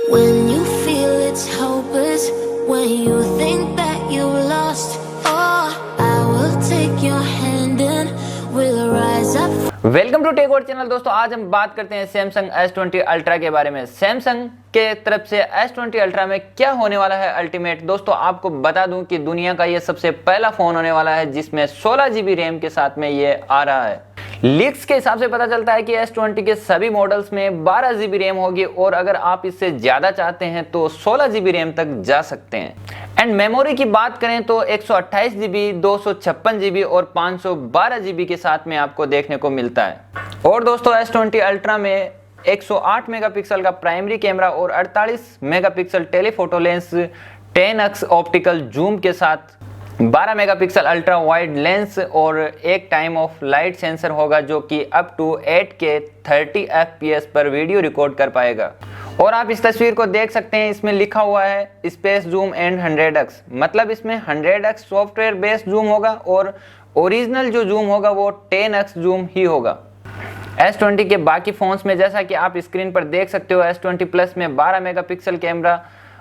When you feel it's hopeless, when you think that you lost, oh, I will take your hand and we'll rise up. Welcome to tech over channel. दोस्तों आज हम बात करते हैं Samsung S20 ultra के बारे में। Samsung के तरफ से S20 अल्ट्रा में क्या होने वाला है अल्टीमेट। दोस्तों आपको बता दूं कि दुनिया का ये सबसे पहला फोन होने वाला है जिसमें 16 GB रैम के साथ में ये आ रहा है। लीक्स के हिसाब से पता चलता है कि S20 के सभी मॉडल्स में 12 GB रैम होगी और अगर आप इससे ज़्यादा चाहते हैं तो 16 GB रैम तक जा सकते हैं। एंड मेमोरी की बात करें तो 128 GB, 256 GB और 512 GB के साथ में आपको देखने को मिलता है। और दोस्तों S20 अल्ट्रा में 108 मेगापिक्सल का प्राइमरी कैमरा और 48 megapixel telephoto lens, 10x optical zoom के साथ 12 मेगापिक्सल अल्ट्रा वाइड लेंस और एक टाइम ऑफ लाइट सेंसर होगा जो कि अप टू 8K 30 FPS पर वीडियो रिकॉर्ड कर पाएगा। और आप इस तस्वीर को देख सकते हैं, इसमें लिखा हुआ है स्पेस जूम एंड 100x, मतलब इसमें 100x सॉफ्टवेयर बेस्ड जूम होगा और ओरिजिनल जो जूम होगा वो 10x जूम ही होगा। S20 के बाकी फोन्स में जैसा कि आप स्क्रीन पर देख सकते हो, S20 प्लस में 12 मेगापिक्सल कैमरा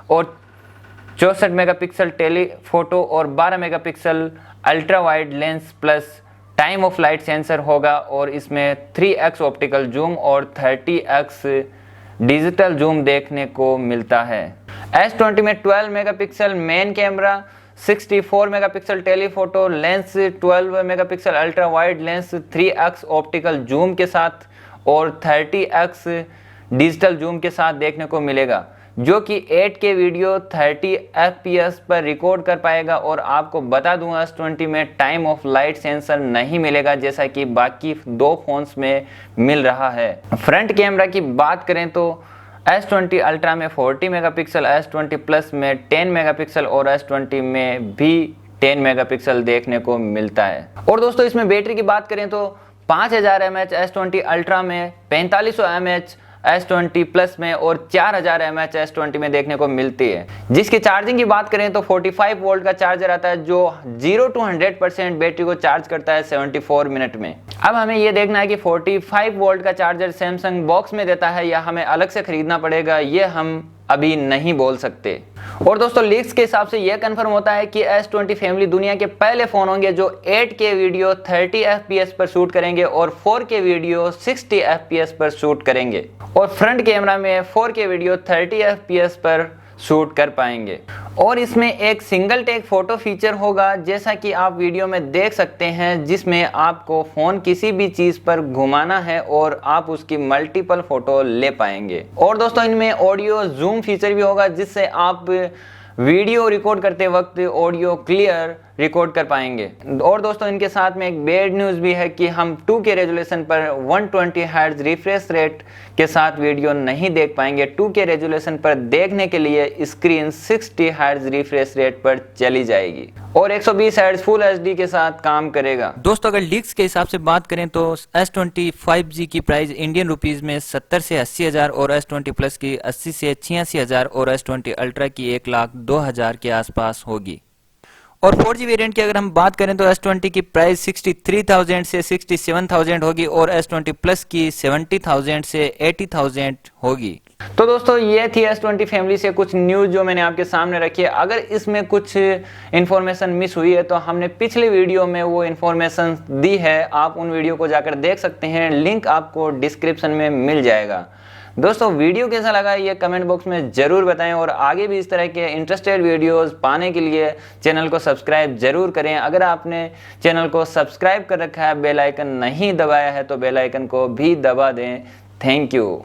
और 64 मेगापिक्सल टेलीफोटो और 12 megapixel ultra wide lens plus time of light sensor होगा और इसमें 3x ऑप्टिकल जूम और 30x डिजिटल जूम देखने को मिलता है। S20 में 12 megapixel main camera, 64 megapixel telephoto lens, 12 megapixel ultra wide lens, 3x optical zoom के साथ और 30x डिजिटल जूम के साथ देखने को मिलेगा जो कि 8K वीडियो 30 FPS पर रिकॉर्ड कर पाएगा। और आपको बता दूं S20 में टाइम ऑफ लाइट सेंसर नहीं मिलेगा जैसा कि बाकी दो फोन्स में मिल रहा है। फ्रंट कैमरा की बात करें तो S20 अल्ट्रा में 40 मेगापिक्सल, S20 प्लस में 10 मेगापिक्सल और S20 में भी 10 मेगापिक्सल देखने को मिलता है। और दोस्तों इसमें बैटरी की बात करें तो 5000 mAh S20 अल्ट्रा में, 4500 mAh S20 प्लस में और 4000 mAh S20 में देखने को मिलती है। जिसकी चार्जिंग की बात करें तो 45 वोल्ट का चार्जर आता है जो 0 to 100% बैटरी को चार्ज करता है 74 मिनट में। अब हमें ये देखना है कि 45 वोल्ट का चार्जर सैमसंग बॉक्स में देता है या हमें अलग से खरीदना पड़ेगा, ये हम अभी नहीं बोल सकते। और दोस्तों लीक्स के हिसाब से यह कंफर्म होता है कि S20 फैमिली दुनिया के पहले फोन होंगे जो 8K वीडियो 30 FPS पर शूट करेंगे और 4K वीडियो 60 FPS पर शूट करेंगे और फ्रंट कैमरा में 4K वीडियो 30 FPS पर शूट कर पाएंगे। और इसमें एक सिंगल टेक फोटो फीचर होगा जैसा कि आप वीडियो में देख सकते हैं, जिसमें आपको फ़ोन किसी भी चीज़ पर घुमाना है और आप उसकी मल्टीपल फ़ोटो ले पाएंगे। और दोस्तों इनमें ऑडियो जूम फीचर भी होगा जिससे आप वीडियो रिकॉर्ड करते वक्त ऑडियो क्लियर रिकॉर्ड कर पाएंगे। और दोस्तों इनके साथ में एक बैड न्यूज़ भी है कि हम 2K रेजोल्यूशन पर 120 हर्ट्ज रिफ्रेश रेट के साथ वीडियो नहीं देख पाएंगे। 2K रेजोल्यूशन पर देखने के लिए स्क्रीन 60 हर्ट्ज रिफ्रेश रेट पर चली जाएगी और 120 हर्ट्ज फुल HD के साथ काम करेगा। दोस्तों अगर लीक्स के हिसाब से बात करें तो S20 5G की प्राइस इंडियन रुपीस में 70 से 80 हज़ार और S20 प्लस की 80 से 86 हज़ार और S20 अल्ट्रा की 1,02,000 के आसपास होगी। और 4G वेरिएंट की अगर हम बात करें तो S20 की प्राइस 63,000 से 67,000 होगी और S20 प्लस की 70,000 से 80,000 होगी। तो दोस्तों ये थी S20 फैमिली से कुछ न्यूज़ जो मैंने आपके सामने रखी है। अगर इसमें कुछ इन्फॉर्मेशन मिस हुई है तो हमने पिछले वीडियो में वो इन्फॉर्मेशन दी है, आप उन वीडियो को जाकर देख सकते हैं, लिंक आपको डिस्क्रिप्शन में मिल जाएगा। दोस्तों वीडियो कैसा लगा ये कमेंट बॉक्स में ज़रूर बताएं और आगे भी इस तरह के इंटरेस्टेड वीडियोस पाने के लिए चैनल को सब्सक्राइब ज़रूर करें। अगर आपने चैनल को सब्सक्राइब कर रखा है, बेल आइकन नहीं दबाया है तो बेल आइकन को भी दबा दें। Thank you.